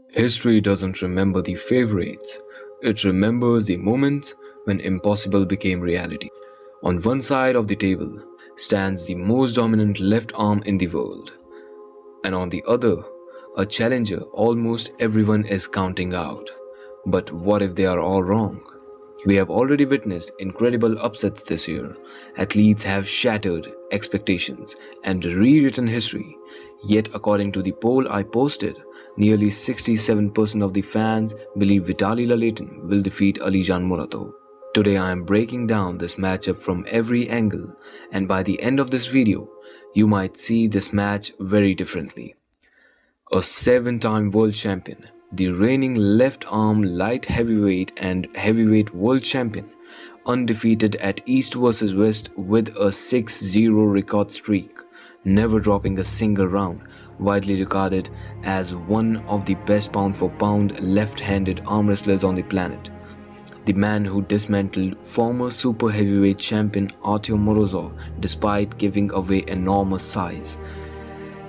History doesn't remember the favorites, it remembers the moments when impossible became reality. On one side of the table stands the most dominant left arm in the world, and on the other, a challenger almost everyone is counting out. But what if they are all wrong? We have already witnessed incredible upsets this year. Athletes have shattered expectations and rewritten history. Yet, according to the poll I posted, nearly 67% of the fans believe Vitaly Laletin will defeat Alizhan Muratov. Today I am breaking down this matchup from every angle, and by the end of this video, you might see this match very differently. A seven-time world champion, the reigning left-arm light heavyweight and heavyweight world champion, undefeated at East vs West with a 6-0 record streak, never dropping a single round, widely regarded as one of the best pound-for-pound left-handed arm wrestlers on the planet. The man who dismantled former super heavyweight champion Artyom Morozov despite giving away enormous size.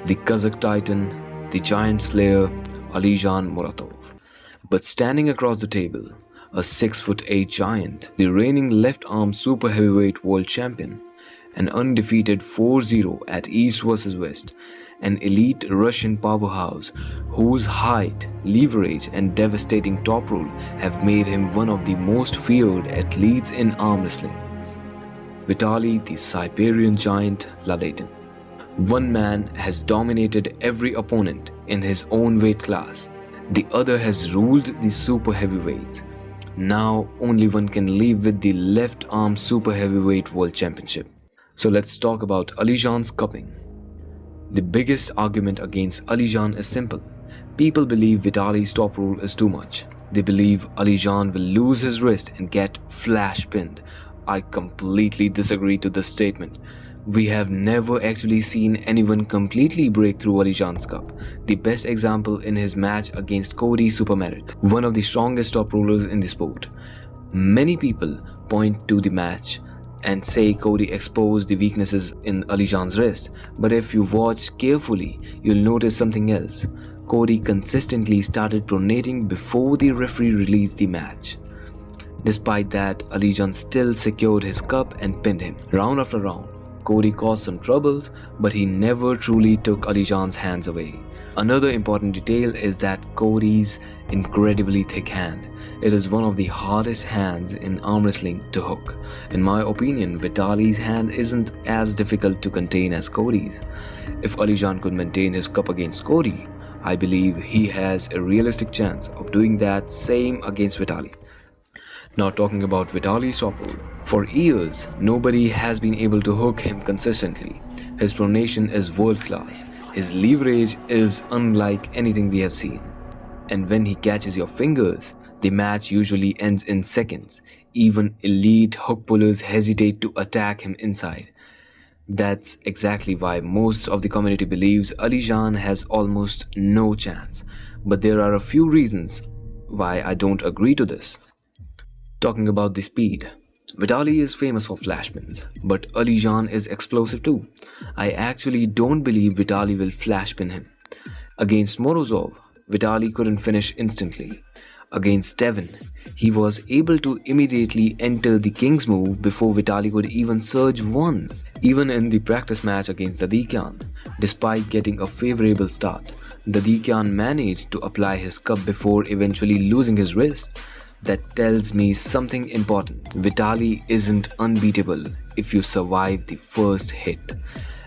The Kazakh titan, the giant slayer, Alizhan Muratov. But standing across the table, a 6'8" giant, the reigning left-arm super heavyweight world champion, an undefeated 4-0 at East vs West, an elite Russian powerhouse whose height, leverage and devastating Toproll have made him one of the most feared athletes in arm wrestling. Vitaly the Siberian giant Laletin. One man has dominated every opponent in his own weight class. The other has ruled the super heavyweights. Now only one can leave with the left arm super heavyweight world championship. So let's talk about Alizhan's cupping. The biggest argument against Alizhan is simple. People believe Vitaly's top roll is too much. They believe Alizhan will lose his wrist and get flash pinned. I completely disagree to this statement. We have never actually seen anyone completely break through Alizhan's cup. The best example in his match against Cody Supermerit, one of the strongest top rollers in the sport. Many people point to the match and say Cody exposed the weaknesses in Alizhan's wrist, but if you watch carefully, you'll notice something else. Cody consistently started pronating before the referee released the match. Despite that, Alizhan still secured his cup and pinned him. Round after round, Cody caused some troubles, but he never truly took Alizhan's hands away. Another important detail is that Cody's incredibly thick hand. It is one of the hardest hands in arm wrestling to hook. In my opinion, Vitaly's hand isn't as difficult to contain as Cody's. If Alizhan could maintain his cup against Cody, I believe he has a realistic chance of doing that same against Vitaly. Now talking about Vitaly's top roll. For years, nobody has been able to hook him consistently. His pronation is world class. His leverage is unlike anything we have seen. And when he catches your fingers, the match usually ends in seconds. Even elite hook pullers hesitate to attack him inside. That's exactly why most of the community believes Alizhan has almost no chance. But there are a few reasons why I don't agree to this. Talking about the speed. Vitaly is famous for flash pins, but Alizhan is explosive too. I actually don't believe Vitaly will flash pin him. Against Morozov, Vitaly couldn't finish instantly. Against Devin, he was able to immediately enter the King's move before Vitaly could even surge once. Even in the practice match against Dadikyan, despite getting a favorable start, Dadikyan managed to apply his cup before eventually losing his wrist. That tells me something important. Vitaly isn't unbeatable if you survive the first hit.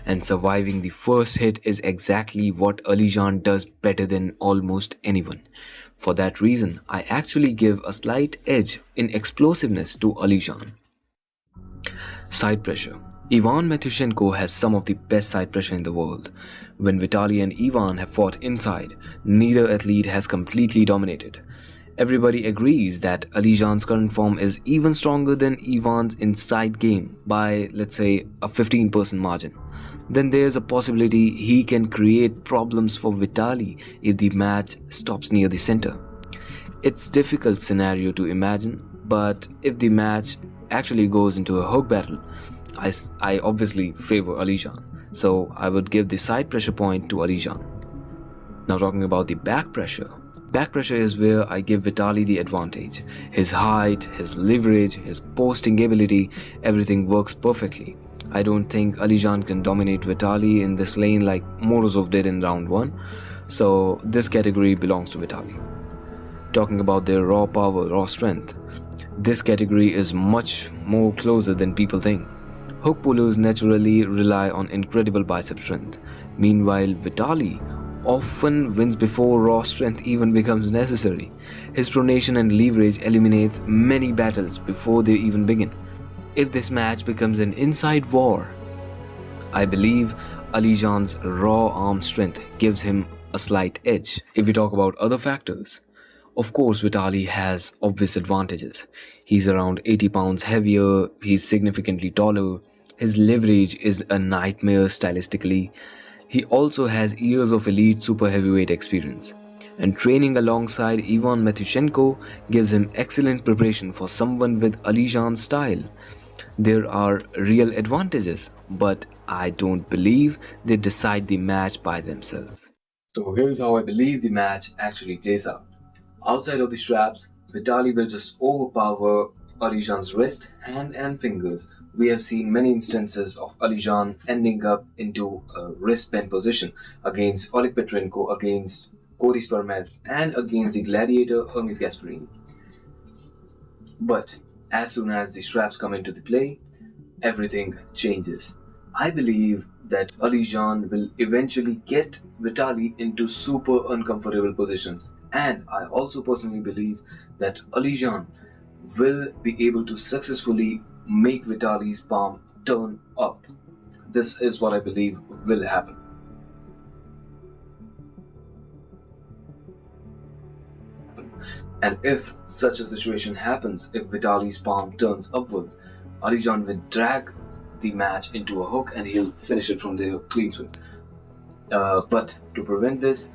And surviving the first hit is exactly what Alizhan does better than almost anyone. For that reason, I actually give a slight edge in explosiveness to Alizhan. Side pressure. Ivan Matyushenko has some of the best side pressure in the world. When Vitaly and Ivan have fought inside, neither athlete has completely dominated. Everybody agrees that Alizhan's current form is even stronger than Ivan's inside game by, let's say, a 15% margin. Then there's a possibility he can create problems for Vitaly if the match stops near the center. It's a difficult scenario to imagine, but if the match actually goes into a hook battle, I obviously favor Alizhan, so I would give the side pressure point to Alizhan. Now, talking about the back pressure. Back pressure is where I give Vitaly the advantage. His height, his leverage, his posting ability, everything works perfectly. I don't think Alizhan can dominate Vitaly in this lane like Morozov did in round 1. So this category belongs to Vitaly. Talking about their raw power, raw strength. This category is much more closer than people think. Hook pullers naturally rely on incredible bicep strength. Meanwhile, Vitaly often wins before raw strength even becomes necessary. His pronation and leverage eliminates many battles before they even begin. If this match becomes an inside war, I believe Alizhan's raw arm strength gives him a slight edge. If we talk about other factors, of course, Vitaly has obvious advantages. He's around 80 pounds heavier, he's significantly taller, his leverage is a nightmare stylistically. He also has years of elite super heavyweight experience. And training alongside Ivan Matyushenko gives him excellent preparation for someone with Alizhan's style. There are real advantages, but I don't believe they decide the match by themselves. So here's how I believe the match actually plays out. Outside of the straps, Vitaly will just overpower Alizhan's wrist, hand and fingers. We have seen many instances of Alizhan ending up into a wrist bend position against Oleg Petrenko, against Cory Spermet, and against the gladiator Hermes Gasparini. But as soon as the straps come into the play, everything changes. I believe that Alizhan will eventually get Vitaly into super uncomfortable positions. And I also personally believe that Alizhan will be able to successfully make Vitaly's palm turn up. This is what I believe will happen. And if such a situation happens, if Vitaly's palm turns upwards, Alizhan will drag the match into a hook and he'll finish it from there clean sweep. But to prevent this,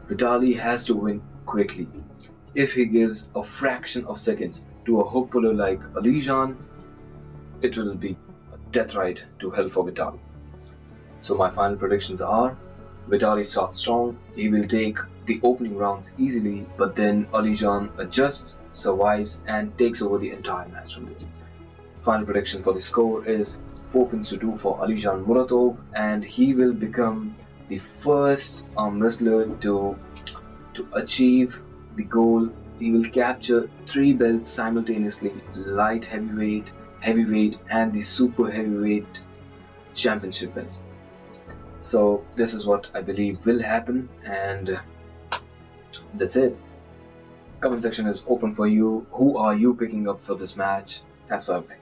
Vitaly has to win quickly. If he gives a fraction of seconds to a hook puller like Alizhan, it will be a death ride to hell for Vitaly. So my final predictions are: Vitaly starts strong, he will take the opening rounds easily, but then Alizhan adjusts, survives, and takes over the entire match from there. Final prediction for the score is 4-2 for Alizhan Muratov, and he will become the first arm wrestler to achieve the goal. He will capture 3 belts simultaneously: light heavyweight, heavyweight, and the super heavyweight championship belt. So this is what I believe will happen, and that's it. Comment section is open for you. Who are you picking up for this match? Thanks for everything.